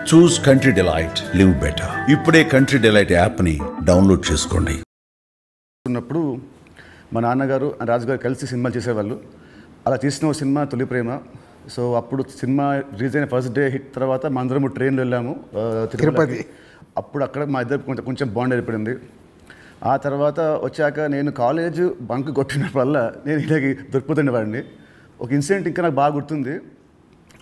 చూస్ country delight, live better. ఇప్పుడే country delight యాప్ని download చేసుకోండి. ఉన్నప్పుడు మా నాన్నగారు రాజుగారు కలిసి సినిమాలు చేసేవాళ్ళు. అలా తీసిన సినిమా తొలి ప్రేమ. సో అప్పుడు సినిమా రిలీజ్ అయిన ఫస్ట్ డే హిట్ తర్వాత మా అందరము ట్రైన్లో వెళ్ళాము తిరుపతి. అప్పుడు అక్కడ మా ఇద్దరు కొంచెం బాండ్ ఏర్పడింది. ఆ తర్వాత వచ్చాక నేను కాలేజ్ బంక్ కొట్టిన వల్ల నేను ఇలాగ దొరికిపోతుండేవాడిని. ఒక ఇన్సిడెంట్ ఇంకా నాకు బాగా గుర్తుంది.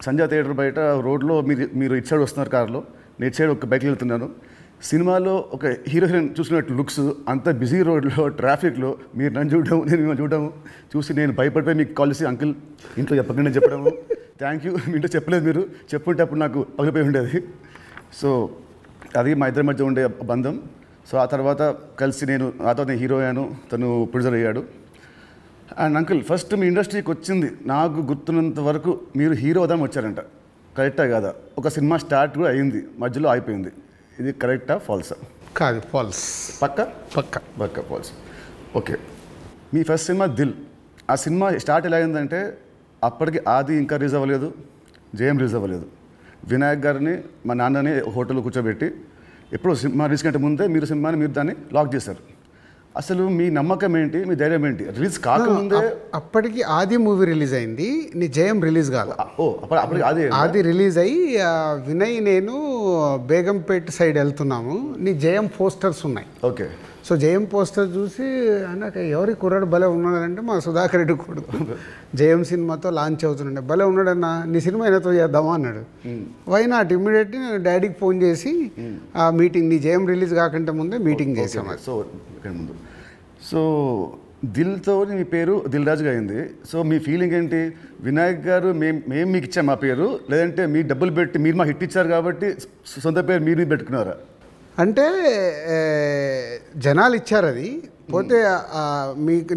సంజయ్ థియేటర్ బయట రోడ్లో మీరు ఇటు సైడ్ వస్తున్నారు కార్లో, నేను ఇటు సైడ్ ఒక బైక్లో వెళ్తున్నాను. సినిమాలో ఒక హీరో హీరోయిన్ చూసినట్టు లుక్స్, అంత బిజీ రోడ్లో ట్రాఫిక్లో మీరు నన్ను చూడడం, నేను మిమ్మల్ని చూడడం చూసి నేను భయపడిపోయి మీకు కాల్ చేసి అంకుల్ ఇంట్లో చెప్పకుండా చెప్పడము, థ్యాంక్ యూ మీ ఇంట్లో చెప్పలేదు, మీరు చెప్పుంటే అప్పుడు నాకు పగిలిపోయి ఉండేది. సో అది మా ఇద్దరి మధ్య ఉండే బంధం. సో ఆ తర్వాత కలిసి నాతో నేను హీరో అయ్యాను, తను ప్రొడ్యూసర్ అయ్యాడు. అండ్ అంకుల్ ఫస్ట్ మీ ఇండస్ట్రీకి వచ్చింది నాకు గుర్తున్నంత వరకు మీరు హీరో అవుదామని వచ్చారంట, కరెక్టా కాదా? ఒక సినిమా స్టార్ట్ కూడా అయింది, మధ్యలో అయిపోయింది. ఇది కరెక్టా ఫాల్సా? కాదు, ఫాల్స్. పక్క ఫాల్స్. ఓకే, మీ ఫస్ట్ సినిమా దిల్. ఆ సినిమా స్టార్ట్ ఎలా అయిందంటే అప్పటికి ఆది ఇంకా రిలీజ్ అవ్వలేదు, జయం రిలీజ్ అవ్వలేదు. వినాయక్ గారిని మా నాన్నని హోటల్లో కూర్చోబెట్టి ఎప్పుడు సినిమా రిలీజ్ కంటే ముందే మీరు దాన్ని లాక్ చేశారు. అసలు మీ నమ్మకం ఏంటి, మీ ధైర్యం ఏంటి? రిలీజ్ కాకముందే అప్పటికి ఆది మూవీ రిలీజ్ అయింది, నీ జయం రిలీజ్ కాదు. అప్పటికి ఆది రిలీజ్ అయ్యి వినయ్ నేను బేగంపేట సైడ్ వెళ్తున్నాము, నీ జయం పోస్టర్స్ ఉన్నాయి. ఓకే. సో జయం పోస్టర్ చూసి అన్నాక ఎవరి కుర్రాడు భలే ఉన్నాడంటే మా సుధాకర్ రెడ్డి కొడుకు జయం సినిమాతో లాంచ్ అవుతుండే, భలే ఉన్నాడన్నా నీ సినిమా అయినతో చేద్దామా అన్నాడు. Why not? ఇమ్మీడియట్లీ నేను డాడీకి ఫోన్ చేసి ఆ మీటింగ్, నీ జయం రిలీజ్ కాకంటే ముందే మీటింగ్ చేసాము. సో దిల్తో మీ పేరు దిల్ రాజుగా అయింది. సో మీ ఫీలింగ్ ఏంటి? వినాయక్ గారు మేము మీకు ఇచ్చాం మా పేరు, లేదంటే మీ డబ్బులు పెట్టి మీరు మా హిట్ ఇచ్చారు కాబట్టి సొంత పేరు మీరు పెట్టుకున్నారా? అంటే జనాలు ఇచ్చారు అది. పోతే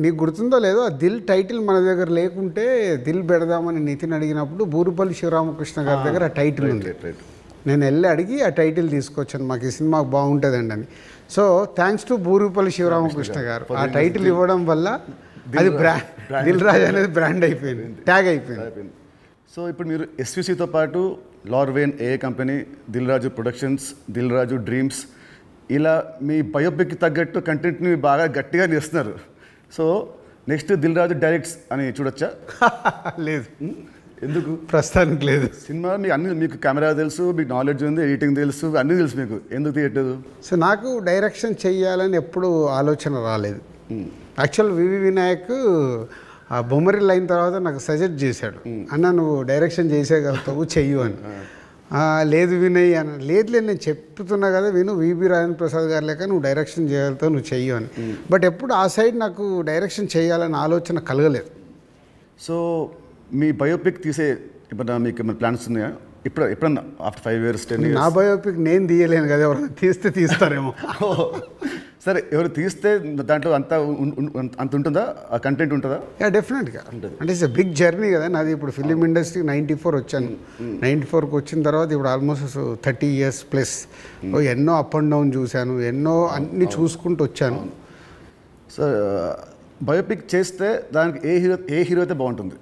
నీకు గుర్తుందో లేదో, ఆ దిల్ టైటిల్ మన దగ్గర లేకుంటే దిల్ పెడదామని నితిన్ అడిగినప్పుడు బూరుపల్లి శివరామకృష్ణ గారి దగ్గర ఆ టైటిల్ ఉంది. నేను వెళ్ళి అడిగి ఆ టైటిల్ తీసుకొచ్చాను, మాకు ఈ సినిమా బాగుంటుందండి అని. So thanks to Burupalli Sivaramakrishna గారు, ఆ టైటిల్ ఇవ్వడం వల్ల అది దిల్ రాజు అనేది బ్రాండ్ అయిపోయింది, ట్యాగ్ అయిపోయింది. సో ఇప్పుడు మీరు ఎస్విసితో పాటు లార్వేన్ ఏ company, Dil Raju productions, Dil Raju dreams, ఇలా మీ బయోపిక్కి తగ్గట్టు కంటెంట్ని బాగా గట్టిగా చేస్తున్నారు. So next Dil Raju directs అని చూడొచ్చా? లేదు. ఎందుకు? ప్రస్తుతానికి లేదు. సినిమా మీకు కెమెరా తెలుసు, మీకు నాలెడ్జ్ ఉంది, ఎడిటింగ్ తెలుసు, అన్నీ తెలుసు, మీకు ఎందుకు తీయట్లేదు? సో నాకు డైరెక్షన్ చెయ్యాలని ఎప్పుడు ఆలోచన రాలేదు. యాక్చువల్ వివి వినాయక్ ఆ బొమ్మరిల్ అయిన తర్వాత నాకు సజెస్ట్ చేశాడు, అన్న నువ్వు డైరెక్షన్ చేసేయగలుగుతావు, చెయ్యు అని. లేదు వినయ్ అని. లేదు నేను చెప్తున్నా కదా విను, విబి రాజేంద్ర ప్రసాద్ గారు లేక నువ్వు డైరెక్షన్ చేయగలుగుతావు, నువ్వు చెయ్యు అని. బట్ ఎప్పుడు ఆ సైడ్ నాకు డైరెక్షన్ చేయాలని ఆలోచన కలగలేదు. సో మీ బయోపిక్ తీసే ఇప్పుడు మీకు ఏమైనా ప్లాన్స్ ఉన్నాయా? ఎప్పుడన్నా ఆఫ్టర్ 5 years 10 years? నా బయోపిక్ నేను తీయలేను కదా, ఎవరైనా తీస్తారేమో. సరే, ఎవరు తీస్తే దాంట్లో అంత ఉంటుందా, ఆ కంటెంట్ ఉంటుందా? డెఫినెట్గా అంటే ఇట్స్ బిగ్ జర్నీ కదా నాది. ఇప్పుడు ఫిలిం ఇండస్ట్రీ 94 వచ్చాను, 94కి వచ్చిన తర్వాత ఇప్పుడు ఆల్మోస్ట్ 30 years ప్లస్. ఎన్నో అప్ అండ్ డౌన్ చూశాను, ఎన్నో అన్నీ చూసుకుంటూ వచ్చాను. సో బయోపిక్ చేస్తే దానికి ఏ హీరో అయితే బాగుంటుంది?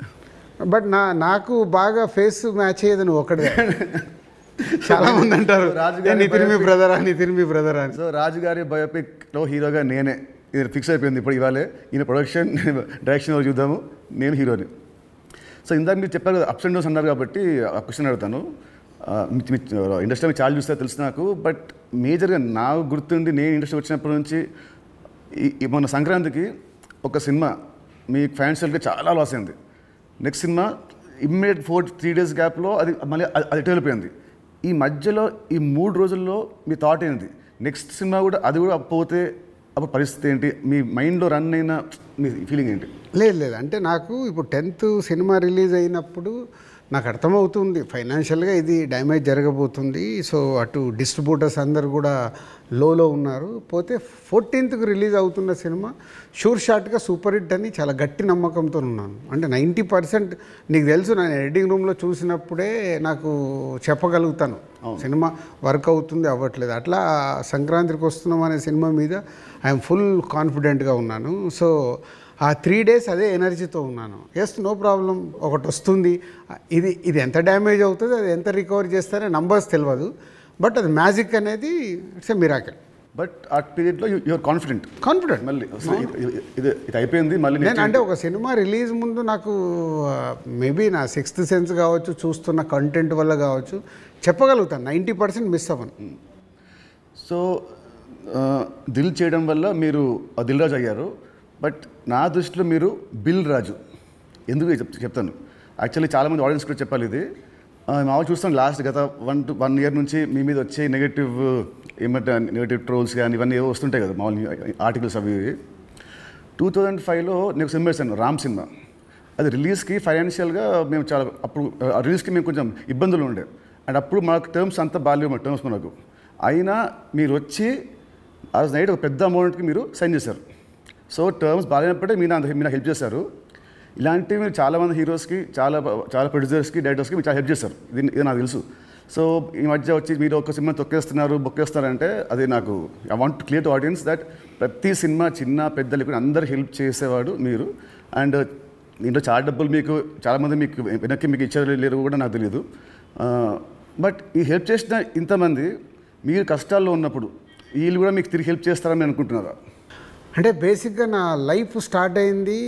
బట్ నాకు బాగా ఫేస్ మ్యాచ్ అయ్యేది నువ్వు ఒకటే. చాలా మంది అంటారు నితిన్ మీ బ్రదర్ అని. సో రాజుగారి బయోపిక్లో హీరోగా నేనే, ఇది ఫిక్స్ అయిపోయింది. ఇప్పుడు ఇవాళే ఈయన ప్రొడక్షన్ డైరెక్షన్ చూద్దాము, నేను హీరోని. సో ఇందాక మీరు చెప్పారు కదా అప్స్ అండ్ డౌన్స్ అన్నారు కాబట్టి ఆ క్వశ్చన్ అడుగుతాను. ఇండస్ట్రీ మీరు చాలా చూస్తే తెలుసు నాకు, బట్ మేజర్గా నాకు గుర్తుండి నేను ఇండస్ట్రీ వచ్చినప్పటి నుంచి మొన్న సంక్రాంతికి ఒక సినిమా మీ ఫైనాన్షియల్గా చాలా లాస్ అయింది. నెక్స్ట్ సినిమా ఇమ్మీడియట్ 3 days గ్యాప్లో అది మళ్ళీ అది వెళ్ళిపోయింది. ఈ మధ్యలో ఈ 3 రోజుల్లో మీ థాట్ ఏంటి? నెక్స్ట్ సినిమా కూడా అది కూడా పోతే అప్పుడు పరిస్థితి ఏంటి? మీ మైండ్లో రన్ అయిన మీ ఫీలింగ్ ఏంటి? లేదు అంటే నాకు ఇప్పుడు 10th సినిమా రిలీజ్ అయినప్పుడు నాకు అర్థమవుతుంది ఫైనాన్షియల్గా ఇది డ్యామేజ్ జరగబోతుంది. సో అటు డిస్ట్రిబ్యూటర్స్ అందరు కూడా లోలో ఉన్నారు. పోతే 14th రిలీజ్ అవుతున్న సినిమా షూర్ షాట్గా సూపర్ హిట్ అని చాలా గట్టి నమ్మకంతో ఉన్నాను. అంటే 90% నీకు తెలుసు, నేను ఎడిటింగ్ రూమ్లో చూసినప్పుడే నాకు చెప్పగలుగుతాను సినిమా వర్క్ అవుతుంది అవ్వట్లేదు. అట్లా సంక్రాంతికి వస్తున్నాం అనే సినిమా మీద ఐఎమ్ ఫుల్ కాన్ఫిడెంట్గా ఉన్నాను. సో ఆ 3 days అదే ఎనర్జీతో ఉన్నాను. ఎస్, నో ప్రాబ్లం, ఒకటి వస్తుంది, ఇది ఎంత డ్యామేజ్ అవుతుంది, అది ఎంత రికవర్ చేస్తారో నంబర్స్ తెలియదు, బట్ అది మ్యాజిక్ అనేది ఇట్స్ ఎ మిరాకిల్. బట్ ఆ పీరియడ్లో యూఆర్ కాన్ఫిడెంట్ మళ్ళీ ఇది అయిపోయింది మళ్ళీ. నేను అంటే ఒక సినిమా రిలీజ్ ముందు నాకు మేబీ నా 6th సెన్స్ కావచ్చు, చూస్తున్న కంటెంట్ వల్ల కావచ్చు, చెప్పగలుగుతాను 90% మిస్ అవ్వను. సో దిల్ చేయడం వల్ల మీరు దిల్ రాజు అయ్యారు. బట్ నా దృష్టిలో మీరు బిల్ రాజు. ఎందుకు చెప్తాను. యాక్చువల్లీ చాలామంది ఆడియన్స్ కూడా చెప్పాలి ఇది. మామూలు చూస్తాను లాస్ట్ గత 1 year నుంచి మీ మీద వచ్చే నెగటివ్ ట్రోల్స్ కానీ ఇవన్నీ ఏవో వస్తుంటాయి కదా మామూలు ఆర్టికల్స్ అవి. 2005లో నేను సినిమా వేసాను, రామ్ సినిమా. అది రిలీజ్కి ఫైనాన్షియల్గా మేము చాలా అప్పుడు రిలీజ్కి మేము కొంచెం ఇబ్బందులు ఉండే. అండ్ అప్పుడు మాకు టర్మ్స్ అంతా బాగాలేవు, మా టర్మ్స్ మనకు. అయినా మీరు వచ్చి ఆ నైట్ ఒక పెద్ద అమౌంట్కి మీరు సైన్ చేశారు. సో టర్మ్స్ బాగాలేనప్పుడే మీరు నాకు హెల్ప్ చేశారు. ఇలాంటివి మీరు చాలామంది హీరోస్కి, చాలా ప్రొడ్యూసర్స్కి, డైరెక్టర్స్కి మీరు చాలా హెల్ప్ చేస్తారు. ఇది నాకు తెలుసు. సో ఈ మధ్య వచ్చి మీరు ఒక సినిమా బొక్కేస్తారంటే అది నాకు I want to clear to audience that ప్రతి సినిమా చిన్న పెద్ద లేకుండా అందరు హెల్ప్ చేసేవాడు మీరు. అండ్ దీంట్లో చాలా డబ్బులు మీకు చాలామంది వెనక్కి మీకు ఇచ్చారు లేరు కూడా నాకు తెలియదు. బట్ ఈ హెల్ప్ చేసిన ఇంతమంది మీరు కష్టాల్లో ఉన్నప్పుడు వీళ్ళు కూడా మీకు తిరిగి హెల్ప్ చేస్తారని అనుకుంటున్నారా? అంటే బేసిక్గా నా లైఫ్ స్టార్ట్ అయింది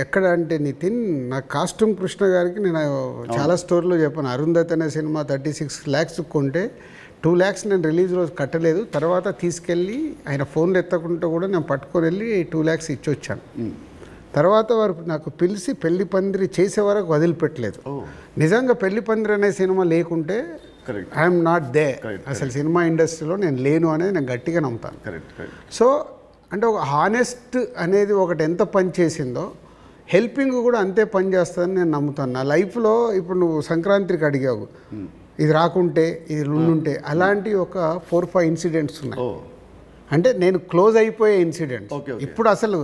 ఎక్కడ అంటే నితిన్, నా కాస్ట్యూమ్ కృష్ణ గారికి నేను చాలా స్టోరీలో చెప్పాను. అరుంధతి అనే సినిమా 36 lakhs కొంటే 2 lakhs నేను రిలీజ్ రోజు కట్టలేదు. తర్వాత తీసుకెళ్ళి ఆయన ఫోన్లు ఎత్తకుంటూ కూడా నేను పట్టుకొని వెళ్ళి 2 lakhs ఇచ్చి వచ్చాను. తర్వాత వారు నాకు పిలిచి పెళ్లి పందిరి చేసే వరకు వదిలిపెట్టలేదు. నిజంగా పెళ్లి పందిరి అనే సినిమా లేకుంటే ఐఎమ్ నాట్ దే, అసలు సినిమా ఇండస్ట్రీలో నేను లేను అనేది నేను గట్టిగా నమ్ముతాను. సో అంటే ఒక హానెస్ట్ అనేది ఒకటి ఎంత పని చేసిందో హెల్పింగ్ కూడా అంతే పని చేస్తుందని నేను నమ్ముతాను. నా లైఫ్లో ఇప్పుడు నువ్వు సంక్రాంతికి అడిగావు, ఇది రాకుంటే ఇది ఉండుంటే, అలాంటి ఒక 4-5 ఇన్సిడెంట్స్ ఉన్నాయి. అంటే నేను క్లోజ్ అయిపోయే ఇన్సిడెంట్స్. ఇప్పుడు అసలు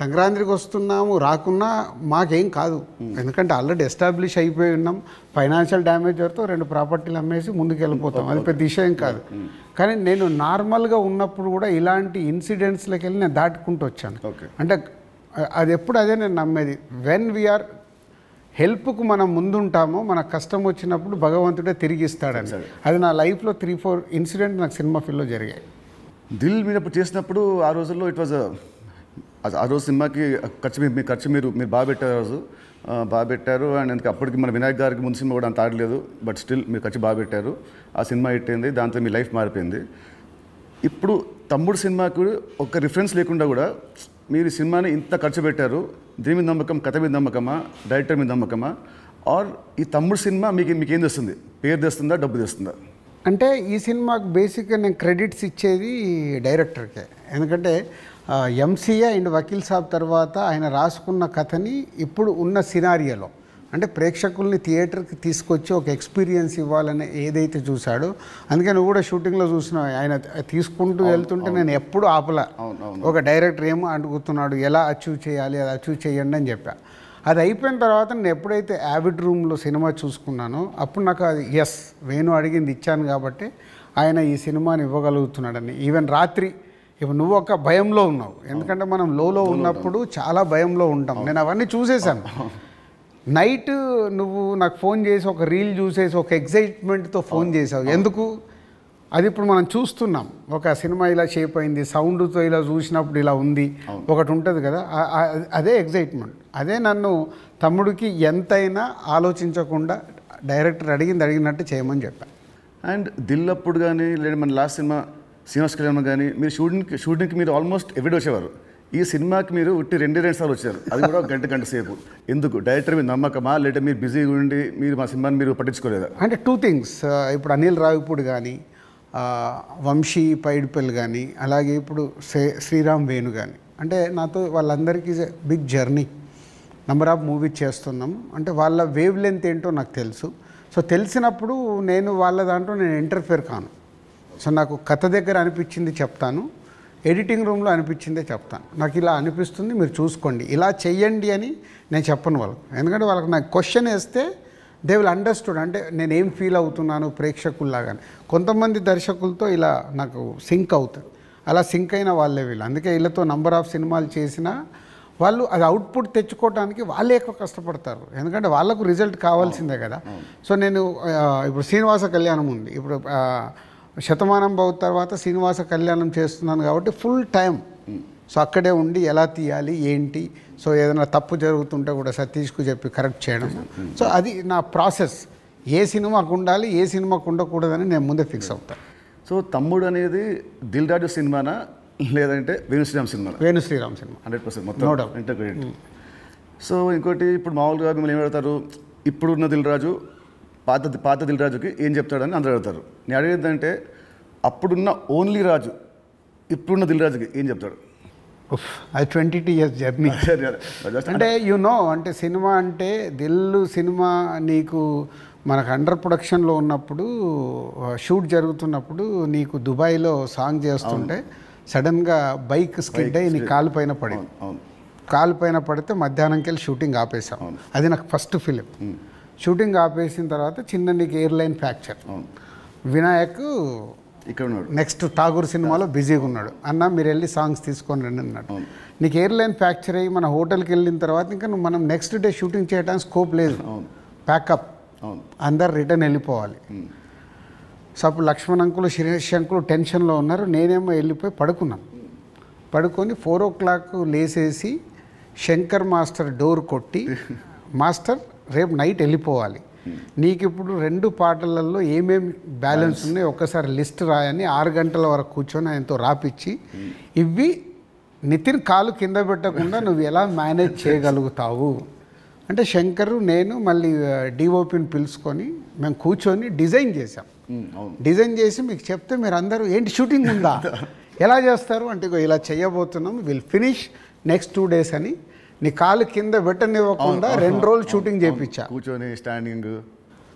సంక్రాంతికి వస్తున్నాము, రాకున్నా మాకేం కాదు, ఎందుకంటే ఆల్రెడీ ఎస్టాబ్లిష్ అయిపోయి ఉన్నాం. ఫైనాన్షియల్ డ్యామేజ్ వరకు 2 ప్రాపర్టీలు అమ్మేసి ముందుకు వెళ్ళిపోతాం, అది పెద్ద విషయం కాదు. కానీ నేను నార్మల్గా ఉన్నప్పుడు కూడా ఇలాంటి ఇన్సిడెంట్స్లోకి వెళ్ళి నేను దాటుకుంటూ వచ్చాను. అంటే అది ఎప్పుడు అదే నేను నమ్మేది, వెన్ వీఆర్ హెల్ప్కు మనం ముందుంటామో మన కష్టం వచ్చినప్పుడు భగవంతుడే తిరిగి ఇస్తాడని. అది నా లైఫ్లో 3-4 ఇన్సిడెంట్ నాకు సినిమా ఫీల్డ్లో జరిగాయి. దిల్ మీరు చేసినప్పుడు ఆ రోజుల్లో ఇట్ వాజ్ ఆ రోజు సినిమాకి ఖర్చు మీరు బాగా పెట్టారు. అండ్ అందుకే అప్పటికి మన వినాయక్ గారికి ముందు సినిమా కూడా అంత ఆడలేదు, బట్ స్టిల్ మీరు ఖర్చు బాగా పెట్టారు. ఆ సినిమా హిట్ అయింది, దాంతో మీ లైఫ్ మారిపోయింది. ఇప్పుడు తమ్ముడు సినిమాకు ఒక రిఫరెన్స్ లేకుండా కూడా మీరు ఈ సినిమాని ఇంత ఖర్చు పెట్టారు. దీని మీద నమ్మకం, కథ మీద నమ్మకమా, డైరెక్టర్ మీద నమ్మకమా, ఆర్ ఈ తమ్ముడు సినిమా మీకేం తెస్తుంది? పేరు తెస్తుందా, డబ్బు తెస్తుందా? అంటే ఈ సినిమాకు బేసిక్గా నేను క్రెడిట్స్ ఇచ్చేది డైరెక్టర్కే. ఎందుకంటే ఎంసీఏ అండ్ వకీల్ సాబ్ తర్వాత ఆయన రాసుకున్న కథని ఇప్పుడు ఉన్న సినారియోలో అంటే ప్రేక్షకుల్ని థియేటర్కి తీసుకొచ్చి ఒక ఎక్స్పీరియన్స్ ఇవ్వాలని ఏదైతే చూశాడో, అందుకే నువ్వు కూడా షూటింగ్లో చూసినావు, ఆయన తీసుకుంటూ వెళ్తుంటే నేను ఎప్పుడు ఆపలా. ఒక డైరెక్టర్ ఏమో అడుగుతున్నాడు, ఎలా అచీవ్ చేయాలి, అది అచీవ్ చేయండి అని చెప్పా. అది అయిపోయిన తర్వాత నేను ఎప్పుడైతే యావిడ్ రూమ్లో సినిమా చూసుకున్నానో అప్పుడు నాకు అది ఎస్, వేణు అడిగింది ఇచ్చాను కాబట్టి ఆయన ఈ సినిమాని ఇవ్వగలుగుతున్నాడని. ఈవెన్ రాత్రి ఇప్పుడు నువ్వు ఒక భయంలో ఉన్నావు, ఎందుకంటే మనం లోలో ఉన్నప్పుడు చాలా భయంలో ఉంటాం. నేను అవన్నీ చూసేసాను. నైట్ నువ్వు నాకు ఫోన్ చేసి ఒక రీల్ చూసేసి ఒక ఎగ్జైట్మెంట్తో ఫోన్ చేసావు. ఎందుకు? అది ఇప్పుడు మనం చూస్తున్నాం, ఒక సినిమా ఇలా షేప్ అయింది, సౌండ్తో ఇలా చూసినప్పుడు ఇలా ఉంది, ఒకటి ఉంటుంది కదా, అదే ఎగ్జైట్మెంట్. అదే నన్ను తమ్ముడికి ఎంతైనా ఆలోచించకుండా డైరెక్టర్ అడిగినట్టు చేయమని చెప్పాను. అండ్ దిల్ అప్పుడు కానీ లేదా మన లాస్ట్ సినిమా శ్రీనివాస్ కళ్యాణ్ కానీ మీరు షూటింగ్కి మీరు ఆల్మోస్ట్ ఎవ్రీడే వచ్చేవారు. ఈ సినిమాకి మీరు ఉట్టి 2 సార్లు వచ్చారు, అది కూడా గంట సేపు. ఎందుకు? డైరెక్టర్ మీద నమ్మకమా, లేదా మీరు బిజీగా ఉండి మీరు మా సినిమాని మీరు పట్టించుకోలేదా? అంటే 2 things. ఇప్పుడు అనిల్ రావిపూడి కానీ, వంశీ పైడిపల్లి కానీ, అలాగే ఇప్పుడు శ్రీరామ్ వేణు కానీ, అంటే నాతో వాళ్ళందరికీ big journey, number of movies చేస్తున్నాము. అంటే వాళ్ళ వేవ్ లెంత్ ఏంటో నాకు తెలుసు. సో తెలిసినప్పుడు నేను వాళ్ళ దాంట్లో నేను ఇంటర్ఫేర్ కాను. సో నాకు కథ దగ్గర అనిపించింది చెప్తాను, ఎడిటింగ్ రూమ్లో అనిపించిందే చెప్తాను. నాకు ఇలా అనిపిస్తుంది, మీరు చూసుకోండి, ఇలా చెయ్యండి అని నేను చెప్పను వాళ్ళకు. ఎందుకంటే వాళ్ళకి నాకు క్వశ్చన్ వేస్తే దే విల్ అండర్స్టూడ్, అంటే నేనేం ఫీల్ అవుతున్నాను ప్రేక్షకుల్లాగానే. కొంతమంది దర్శకులతో ఇలా నాకు సింక్ అవుతుంది, అలా సింక్ అయిన వాళ్ళే వీళ్ళు. అందుకే వీళ్ళతో నంబర్ ఆఫ్ సినిమాలు చేసినా వాళ్ళు అది అవుట్పుట్ తెచ్చుకోవడానికి వాళ్ళే ఎక్కువ కష్టపడతారు, ఎందుకంటే వాళ్ళకు రిజల్ట్ కావాల్సిందే కదా. సో నేను ఇప్పుడు శ్రీనివాస కళ్యాణం ఉంది, ఇప్పుడు శతమానం భవ తర్వాత శ్రీనివాస కళ్యాణం చేస్తున్నాను కాబట్టి ఫుల్ టైం సో అక్కడే ఉండి ఎలా తీయాలి ఏంటి, సో ఏదైనా తప్పు జరుగుతుంటే కూడా సతీష్కు చెప్పి కరెక్ట్ చేయడం. సో అది నా ప్రాసెస్, ఏ సినిమాకు ఉండాలి ఏ సినిమాకు ఉండకూడదని నేను ముందే ఫిక్స్ అవుతాను. సో తమ్ముడు అనేది దిల్ రాజు సినిమానా లేదంటే వేణుశ్రీరామ్ సినిమా? వేణుశ్రీరామ్ సినిమా 100% మొత్తం ఇంటర్గ్రేట్. సో ఇంకోటి ఇప్పుడు మామూలుగా మిమ్మల్ని ఏం అడుగుతారు, ఇప్పుడున్న దిల్ రాజు పాత దిల్ రాజుకి ఏం చెప్తాడని అందరూ అడుగుతారు. నేను అడిగేదంటే అప్పుడున్న ఓన్లీ రాజు ఇప్పుడున్న దిల్ రాజుకి ఏం చెప్తాడు? అది 22 years జర్నీ. అంటే అంటే సినిమా అంటే దిల్లు సినిమా నీకు మనకు అండర్ ప్రొడక్షన్లో ఉన్నప్పుడు షూట్ జరుగుతున్నప్పుడు నీకు దుబాయ్లో సాంగ్ చేస్తుంటే సడన్గా బైక్ స్కిడ్ అయ్యి నీ కాలు పైన పడింది. కాలు పైన పడితే మధ్యాహ్నంకి వెళ్ళి షూటింగ్ ఆపేసాం. అది నాకు ఫస్ట్ ఫిలిం. షూటింగ్ ఆపేసిన తర్వాత చిన్న నీకు ఎయిర్లైన్ ఫ్రాక్చర్. వినాయక్ ఇక్కడ ఉన్నాడు, నెక్స్ట్ ఠాగూర్ సినిమాలో బిజీగా ఉన్నాడు, అన్న మీరు వెళ్ళి సాంగ్స్ తీసుకొని రండి అన్నాడు. నీకు ఎయిర్లైన్ ఫ్రాక్చర్ అయ్యి మన హోటల్కి వెళ్ళిన తర్వాత ఇంకా మనం నెక్స్ట్ డే షూటింగ్ చేయడానికి స్కోప్ లేదు, ప్యాకప్, అందరు రిటర్న్ వెళ్ళిపోవాలి. సో అప్పుడు లక్ష్మణ్ అంకులు శిరీష్ అంకులు టెన్షన్లో ఉన్నారు, నేనేమో వెళ్ళిపోయి పడుకున్నాను. పడుకొని 4 o'clock లేసేసి శంకర్ మాస్టర్ డోర్ కొట్టి, మాస్టర్ రేపు నైట్ వెళ్ళిపోవాలి, నీకు ఇప్పుడు 2 పాటలలో ఏమేమి బ్యాలెన్స్ ఉన్నాయో ఒక్కసారి లిస్ట్ రాయని 6 గంటల వరకు కూర్చొని ఆయనతో రాపిచ్చి, ఇవి నితిన్ కాలు కింద పెట్టకుండా నువ్వు ఎలా మేనేజ్ చేయగలుగుతావు అంటే శంకరు నేను మళ్ళీ డిఓపిని పిలుచుకొని మేము కూర్చొని డిజైన్ చేసాం. డిజైన్ చేసి మీకు చెప్తే మీరు అందరూ ఏంటి షూటింగ్ ఉందా ఎలా చేస్తారు అంటే ఇలా చేయబోతున్నాం, విల్ ఫినిష్ నెక్స్ట్ 2 days అని నీ కాలు కింద పెట్టనివ్వకుండా 2 రోజులు షూటింగ్ చేయించా కూర్చొని స్టాండింగ్.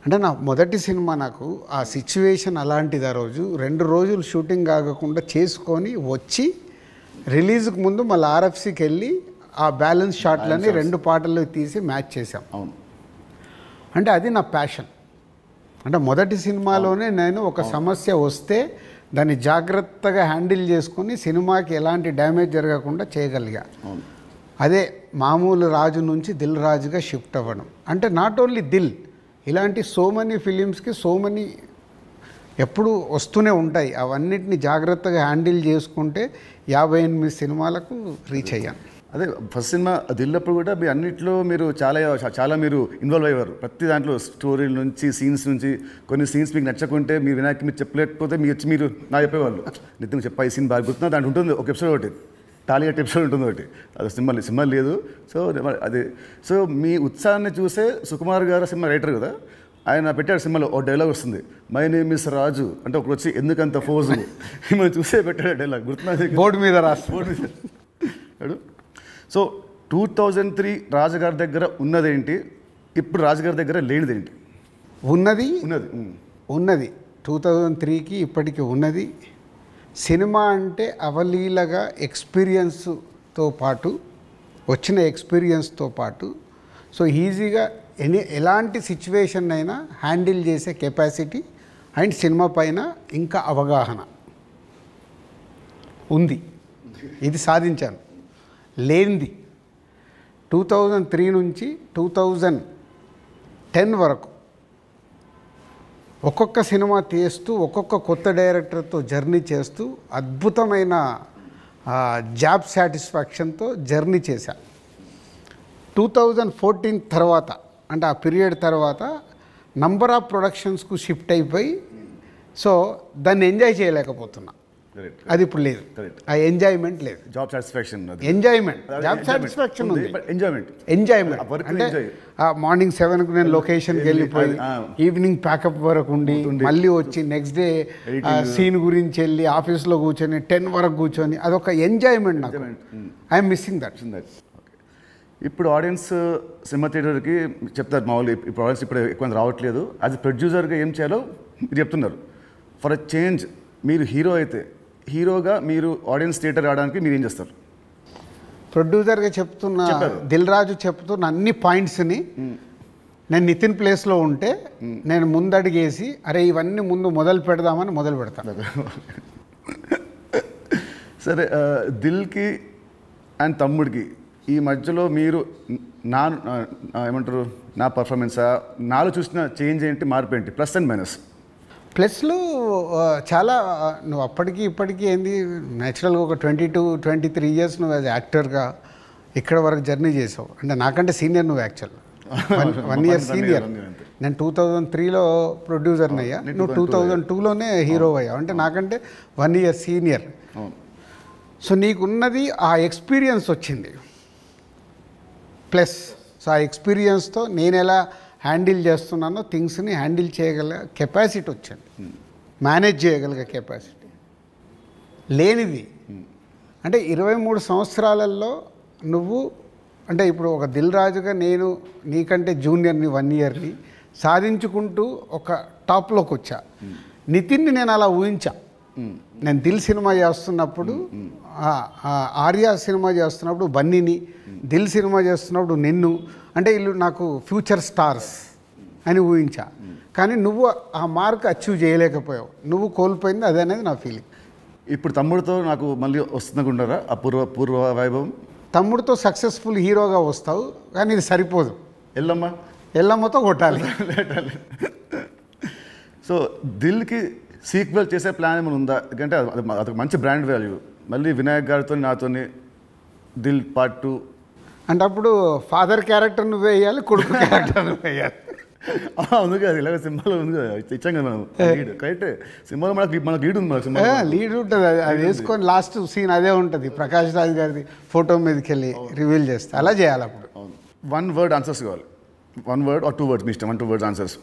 అంటే నా మొదటి సినిమా నాకు ఆ సిచ్యువేషన్ అలాంటిది. ఆ రోజు 2 రోజులు షూటింగ్ ఆగకుండా చేసుకొని వచ్చి రిలీజ్కి ముందు మళ్ళీ ఆర్ఎఫ్సికి వెళ్ళి ఆ బ్యాలెన్స్ షాట్లని 2 పాటలు తీసి మ్యాచ్ చేశాం. అంటే అది నా ప్యాషన్. అంటే మొదటి సినిమాలోనే నేను ఒక సమస్య వస్తే దాన్ని జాగ్రత్తగా హ్యాండిల్ చేసుకొని సినిమాకి ఎలాంటి డ్యామేజ్ జరగకుండా చేయగలిగా. అదే మామూలు రాజు నుంచి దిల్ రాజుగా షిఫ్ట్ అవ్వడం. అంటే నాట్ ఓన్లీ దిల్, ఇలాంటి సో మెనీ ఫిలిమ్స్కి సో మెనీ ఎప్పుడు వస్తూనే ఉంటాయి. అవన్నిటిని జాగ్రత్తగా హ్యాండిల్ చేసుకుంటే 58 సినిమాలకు రీచ్ అయ్యాను. అదే ఫస్ట్ సినిమా దిల్లప్పుడు కూడా మీ అన్నింటిలో మీరు చాలా మీరు ఇన్వాల్వ్ అయ్యారు. ప్రతి దాంట్లో స్టోరీల నుంచి సీన్స్ నుంచి కొన్ని సీన్స్ మీకు నచ్చకుంటే మీరు వినాయక్ మీరు చెప్పలేకపోతే మీరు నా చెప్పేవాళ్ళు, నితిన్ చెప్పా ఈ సీన్ బాగా గుర్తున్నా దాంట్లో ఉంటుంది ఒక ఎపిసోడ్, ఒకటి టాలీగట్ ఎపిసోడ్ ఉంటుంది ఒకటి, అది సినిమా లేదు. సో అదే సో మీ ఉత్సాహాన్ని చూసే సుకుమార్ గారు సినిమా రైటర్ కదా, ఆయన పెట్టాడు సినిమాలో ఒక డైలాగ్ వస్తుంది, మై నేమ్ ఇస్ రాజు అంటే ఒకటి వచ్చి ఎందుకంత ఫోజు మిమ్మల్ని చూసే పెట్టాడు డైలాగ్, గుర్తున్నా బోర్డు మీద రాస్తాడు. సో 2003 రాజుగారి దగ్గర ఉన్నదేంటి, ఇప్పుడు రాజుగారి దగ్గర లేనిదేంటి? ఉన్నది 2003కి ఇప్పటికి ఉన్నది. సినిమా అంటే అవలీలగా ఎక్స్పీరియన్స్తో పాటు వచ్చిన ఎక్స్పీరియన్స్తో పాటు సో ఈజీగా ఎలాంటి సిచ్యువేషన్ అయినా హ్యాండిల్ చేసే కెపాసిటీ అండ్ సినిమా పైన ఇంకా అవగాహన ఉంది. ఇది సాధించాను. లేనిది 2003 నుంచి 2010 వరకు ఒక్కొక్క సినిమా తీస్తూ ఒక్కొక్క కొత్త డైరెక్టర్తో జర్నీ చేస్తూ అద్భుతమైన జాబ్ సాటిస్ఫాక్షన్తో జర్నీ చేశా. 2014 తర్వాత అంటే ఆ పీరియడ్ తర్వాత నంబర్ ఆఫ్ ప్రొడక్షన్స్కు షిఫ్ట్ అయిపోయి సో దాన్ని ఎంజాయ్ చేయలేకపోతున్నా. అది ఇప్పుడు లేదు, ఆ ఎంజాయ్మెంట్ లేదు. Job satisfaction enjoyment job satisfaction ఉంది, ఎంజాయ్మెంట్ అంటే మార్నింగ్ 7కు నేను లొకేషన్కి వెళ్ళిపోయి ఈవినింగ్ ప్యాకప్ వరకు ఉండి మళ్ళీ వచ్చి నెక్స్ట్ డే సీన్ గురించి వెళ్ళి ఆఫీస్లో కూర్చొని 10 వరకు కూర్చొని అదొక ఎంజాయ్మెంట్ నాకు. I'm missing that. ఇప్పుడు ఆడియన్స్ సినిమా థియేటర్కి చెప్తారు మామూలు ఇప్పుడు ఆడియన్స్ ఇప్పుడు ఎక్కువ రావట్లేదు, యాజ్ ప్రొడ్యూసర్గా ఏం చేయాలో మీరు చెప్తున్నారు. ఫర్ అ చేంజ్ మీరు హీరో అయితే హీరోగా మీరు ఆడియన్స్ థియేటర్ రావడానికి మీరు ఏం చేస్తారు? ప్రొడ్యూసర్గా చెప్తున్న దిల్ రాజు చెప్తున్న అన్ని పాయింట్స్ని నేను నితిన్ ప్లేస్లో ఉంటే నేను ముందడిగేసి అరే ఇవన్నీ ముందు మొదలు పెడదామని మొదలు పెడతాను. సరే, దిల్కి అండ్ తమ్ముడికి ఈ మధ్యలో మీరు నా ఏమంటారు నా పర్ఫార్మెన్సా నాలో చూసిన చేంజ్ ఏంటి, మార్పు ఏంటి, ప్లస్ అండ్ మైనస్? ప్లస్లు చాలా నువ్వు అప్పటికి ఇప్పటికీ ఏంది న్యాచురల్గా ఒక 22-23 ఇయర్స్ నువ్వు యాజ్ యాక్టర్గా ఇక్కడ వరకు జర్నీ చేసావు. అంటే నాకంటే సీనియర్ నువ్వు యాక్చువల్ 1 ఇయర్ సీనియర్. నేను 2003లో ప్రొడ్యూసర్ని అయ్యా, నువ్వు 2002లోనే హీరో అయ్యావు. అంటే నాకంటే 1 ఇయర్ సీనియర్. సో నీకున్నది ఆ ఎక్స్పీరియన్స్ వచ్చింది ప్లస్. సో ఆ ఎక్స్పీరియన్స్తో నేను ఎలా హ్యాండిల్ చేస్తున్నానో థింగ్స్ని హ్యాండిల్ చేయగల కెపాసిటీ వచ్చింది, మేనేజ్ చేయగలిగే కెపాసిటీ లేనిది. అంటే 23 సంవత్సరాలలో నువ్వు అంటే ఇప్పుడు ఒక దిల్ రాజుగా నేను నీకంటే జూనియర్ని 1 ఇయర్ని సాధించుకుంటూ ఒక టాప్లోకి వచ్చా. నితిన్ని నేను అలా ఊహించా. నేను దిల్ సినిమా చేస్తున్నప్పుడు, ఆర్యా సినిమా చేస్తున్నప్పుడు బన్నీని, దిల్ సినిమా చేస్తున్నప్పుడు నిన్ను, అంటే వీళ్ళు నాకు ఫ్యూచర్ స్టార్స్ అని ఊహించా. కానీ నువ్వు ఆ మార్క్ అచీవ్ చేయలేకపోయావు, నువ్వు కోల్పోయింది అదే అనేది నా ఫీలింగ్. ఇప్పుడు తమ్ముడితో నాకు మళ్ళీ వస్తుందనుకుంటారా ఆ పూర్వ వైభవం? తమ్ముడితో సక్సెస్ఫుల్ హీరోగా వస్తావు, కానీ ఇది సరిపోదు. ఎల్లమ్మతో కొట్టాలి. సో దిల్కి సీక్వెల్ చేసే ప్లాన్ ఏమైనా ఉందా? ఎందుకంటే అదొక మంచి బ్రాండ్ వాల్యూ. మళ్ళీ వినాయక్ గారితో నాతో దిల్ పార్ట్ 2 అంటే అప్పుడు ఫాదర్ క్యారెక్టర్ నువ్వు వేయాలి, కొడుకు క్యారెక్టర్ నువ్వు వేయాలి. ఉంది కదా, ఇలాగ సినిమాలో ఉంది కదా, ఇచ్చాం కదా మనం లీడ్. కరెక్ట్, సినిమాలో మనకు లీడ్ ఉంది, మనకు సినిమా లీడ్ ఉంటుంది. అది వేసుకొని లాస్ట్ సీన్ అదే ఉంటుంది, ప్రకాష్ రాజ్ గారిది ఫోటో మీదకి వెళ్ళి రివీల్ చేస్తే అలా చేయాలి. అప్పుడు 1 word ఆన్సర్స్ కావాలి. 1 word or 2 words, మీ ఇష్టం. 1-2 words ఆన్సర్స్.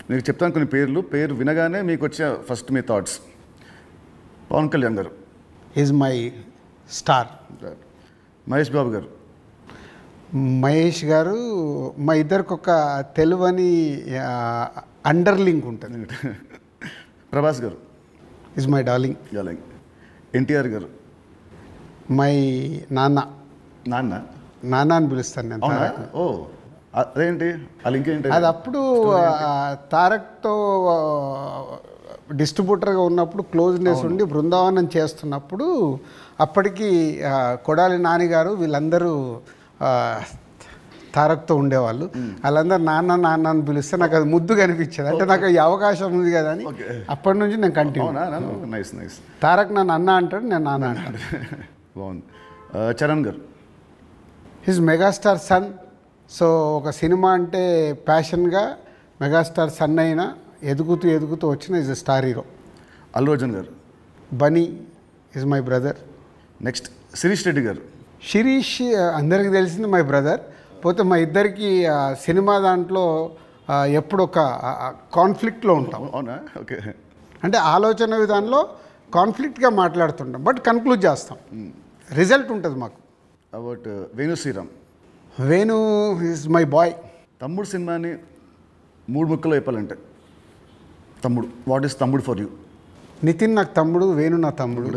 మీకు చెప్తాను కొన్ని పేరు వినగానే మీకు వచ్చే ఫస్ట్ మీ థాట్స్. పవన్ కళ్యాణ్ గారు is my star. Mahesh Babu గారు. మహేష్ గారు మా ఇద్దరికి ఒక తెలువని అండర్లింక్ ఉంటుంది. ప్రభాస్ గారు ఈజ్ మై డార్లింగ్. ఎన్టీఆర్ గారు. మై నాన్న. నాన్న అని పిలుస్తాను నేను. ఓ అదేంటి ఆ లింక్ ఏంటి? అది అప్పుడు తారక్తో డిస్ట్రిబ్యూటర్గా ఉన్నప్పుడు క్లోజ్నెస్ ఉండి బృందావనం చేస్తున్నప్పుడు అప్పటికి కొడాలి నానిగారు వీళ్ళందరూ తారక్తో ఉండేవాళ్ళు. వాళ్ళందరూ నాన్న నాన్న అని పిలిస్తే నాకు అది ముద్దుగా అనిపించేది. అంటే నాకు ఈ అవకాశం ఉంది కదా అని అప్పటి నుంచి నేను కంటిన్యూ. తారక్ నన్ను అన్న అంటాడు, నేను నాన్న అంటాడు. బాగుంది. చరణ్ గారు. His megastar son. సో ఒక సినిమా అంటే ప్యాషన్గా మెగాస్టార్ సన్ అయినా ఎదుగుతూ వచ్చిన is a star hero. Allu Arjun గారు. Bunny is my brother. Next Sirish Reddy గారు. శిరీష్ అందరికీ తెలిసింది మై బ్రదర్. పోతే మా ఇద్దరికి సినిమా దాంట్లో ఎప్పుడు ఒక కాన్ఫ్లిక్ట్లో ఉంటాం. అవునా? ఓకే. అంటే ఆలోచన విధానంలో కాన్ఫ్లిక్ట్గా మాట్లాడుతుంటాం, బట్ కన్క్లూడ్ చేస్తాం, రిజల్ట్ ఉంటుంది మాకు. About Venu Sriram. Venu is my boy. తమ్ముడు సినిమాని 3 ముక్కలు చెప్పాలంటే Thammudu, what is Thammudu for you? Nithin నాకు తమ్ముడు, వేణు నా తమ్ముడు.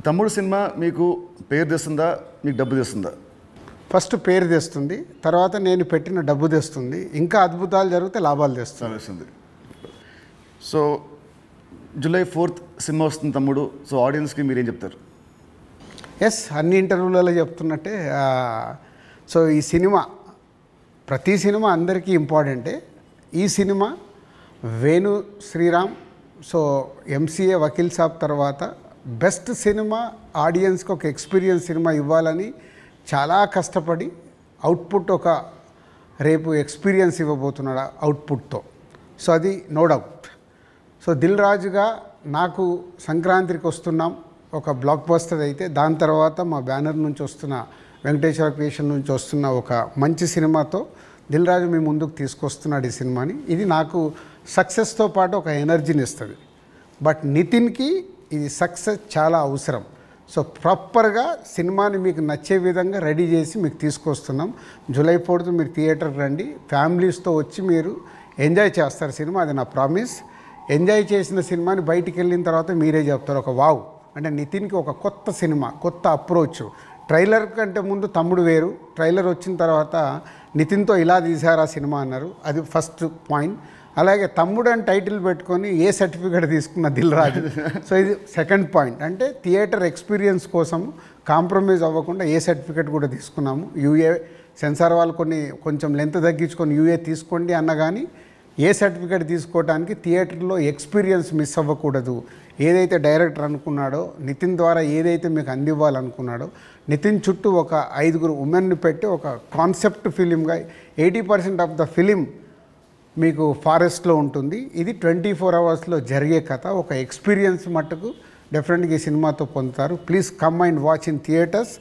తమ్ముడు సినిమా మీకు పేరు తెస్తుందా, మీకు డబ్బు తెస్తుందా? ఫస్ట్ పేరు తెస్తుంది, తర్వాత నేను పెట్టిన డబ్బు తెస్తుంది, ఇంకా అద్భుతాలు జరిగితే లాభాలు తెస్తుంది. సో July 4th సినిమా వస్తుంది తమ్ముడు. సో ఆడియన్స్కి మీరేం చెప్తారు? ఎస్, అన్ని ఇంటర్వ్యూలలో చెప్తున్నట్టే. సో ఈ సినిమా, ప్రతి సినిమా అందరికీ ఇంపార్టెంటే. ఈ సినిమా వేణు శ్రీరామ్, సో ఎంసీఏ వకీల్ సాబ్ తర్వాత బెస్ట్ సినిమా, ఆడియన్స్కి ఒక ఎక్స్పీరియన్స్ సినిమా ఇవ్వాలని చాలా కష్టపడి అవుట్పుట్ ఒక రేపు ఎక్స్పీరియన్స్ ఇవ్వబోతున్నాడు అవుట్పుట్తో. సో అది నో డౌట్. సో దిల్ రాజుగా నాకు సంక్రాంతికి వస్తున్నాం ఒక బ్లాక్ బస్టర్ అయితే, దాని తర్వాత మా బ్యానర్ నుంచి వస్తున్న వెంకటేశ్వర క్రియేషన్ నుంచి వస్తున్న ఒక మంచి సినిమాతో దిల్ రాజు మీ ముందుకు తీసుకొస్తున్నాడు ఈ సినిమాని. ఇది నాకు సక్సెస్తో పాటు ఒక ఎనర్జీని ఇస్తుంది. బట్ నితిన్కి ఇది సక్సెస్ చాలా అవసరం. సో ప్రాపర్గా సినిమాని మీకు నచ్చే విధంగా రెడీ చేసి మీకు తీసుకొస్తున్నాం. July 4th మీరు థియేటర్కి రండి, ఫ్యామిలీస్తో వచ్చి మీరు ఎంజాయ్ చేస్తారు సినిమా, అది నా ప్రామిస్. ఎంజాయ్ చేసిన సినిమాని బయటికి వెళ్ళిన తర్వాత మీరే చెప్తారు ఒక వావ్, అంటే నితిన్కి ఒక కొత్త సినిమా, కొత్త అప్రోచ్. ట్రైలర్ కంటే ముందు తమ్ముడు వేరు, ట్రైలర్ వచ్చిన తర్వాత నితిన్తో ఇలా తీశారు ఆ సినిమా అన్నారు, అది ఫస్ట్ పాయింట్. అలాగే తమ్ముడు అని టైటిల్ పెట్టుకొని ఏ సర్టిఫికేట్ తీసుకున్న దిల్ రాజు. సో ఇది సెకండ్ పాయింట్. అంటే థియేటర్ ఎక్స్పీరియన్స్ కోసం కాంప్రమైజ్ అవ్వకుండా ఏ సర్టిఫికేట్ కూడా తీసుకున్నాము. యూఏ సెన్సార్ వాళ్ళు కొంచెం లెంత్ తగ్గించుకొని యూఏ తీసుకోండి అన్న కానీ ఏ సర్టిఫికేట్ తీసుకోవడానికి థియేటర్లో ఎక్స్పీరియన్స్ మిస్ అవ్వకూడదు. ఏదైతే డైరెక్టర్ అనుకున్నాడో, నితిన్ ద్వారా ఏదైతే మీకు అందివ్వాలనుకున్నాడో, నితిన్ చుట్టూ ఒక 5 ఉమెన్ని పెట్టి ఒక కాన్సెప్ట్ ఫిలింగా 80% ఆఫ్ ద ఫిలిం మీకు ఫారెస్ట్లో ఉంటుంది. ఇది 24 అవర్స్లో జరిగే కథ. ఒక ఎక్స్పీరియన్స్ మట్టుకు డెఫినెట్గా ఈ సినిమాతో పొందుతారు. Please come and watch in theatres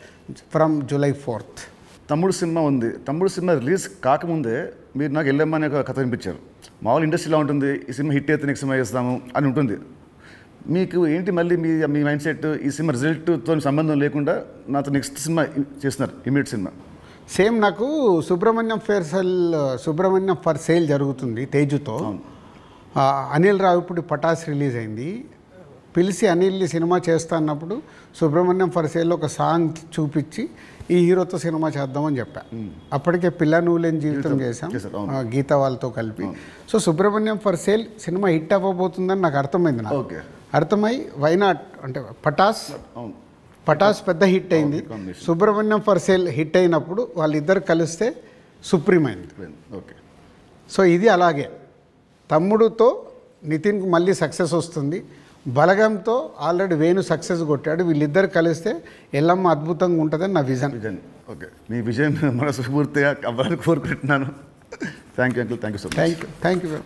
from July 4th. తమ్ముడు సినిమా ఉంది. తమ్ముడు సినిమా రిలీజ్ కాకముందే మీరు నాకు వెళ్ళమ్మా అనే ఒక కథ వినిపించారు. మామూలు ఇండస్ట్రీలో ఉంటుంది, ఈ సినిమా హిట్ అయితే నెక్స్ట్ సినిమా చేస్తాము అని ఉంటుంది. మీకు ఏంటి మళ్ళీ మీ మైండ్ సెట్ ఈ సినిమా రిజల్ట్తో సంబంధం లేకుండా నాతో నెక్స్ట్ సినిమా చేస్తున్నారు, ఇమీడియట్ సినిమా? సేమ్ నాకు సుబ్రహ్మణ్యం ఫర్ సేల్ జరుగుతుంది తేజుతో. అనిల్ రావిపూడి పటాస్ రిలీజ్ అయింది. పిలిచి అనిల్ని సినిమా చేస్తా అన్నప్పుడు సుబ్రహ్మణ్యం ఫర్ సేల్లో ఒక సాంగ్ చూపించి ఈ హీరోతో సినిమా చేద్దామని చెప్పా. అప్పటికే పిల్ల నువ్వు లేని జీవితం చేశాం గీత వాళ్ళతో కలిపి. సో సుబ్రహ్మణ్యం ఫర్ సేల్ సినిమా హిట్ అవ్వబోతుందని నాకు అర్థమైంది. నాకు అర్థమై వైనాట్ అంటే పటాస్ పెద్ద హిట్ అయింది. సుబ్రహ్మణ్యం ఫర్ సేల్ హిట్ అయినప్పుడు వాళ్ళిద్దరు కలిస్తే సుప్రీం అయింది. ఓకే. సో ఇది అలాగే తమ్ముడుతో నితిన్కి మళ్ళీ సక్సెస్ వస్తుంది. బలగంతో ఆల్రెడీ వేణు సక్సెస్ కొట్టాడు. వీళ్ళిద్దరు కలిస్తే ఎల్లమ్మ అద్భుతంగా ఉంటుందని నా విజన్. ఓకే, మీ విజన్ మనస్ఫూర్తిగా అవ్వాలని కోరుకుంటున్నాను. Thank you uncle, thank you so much. Thank you.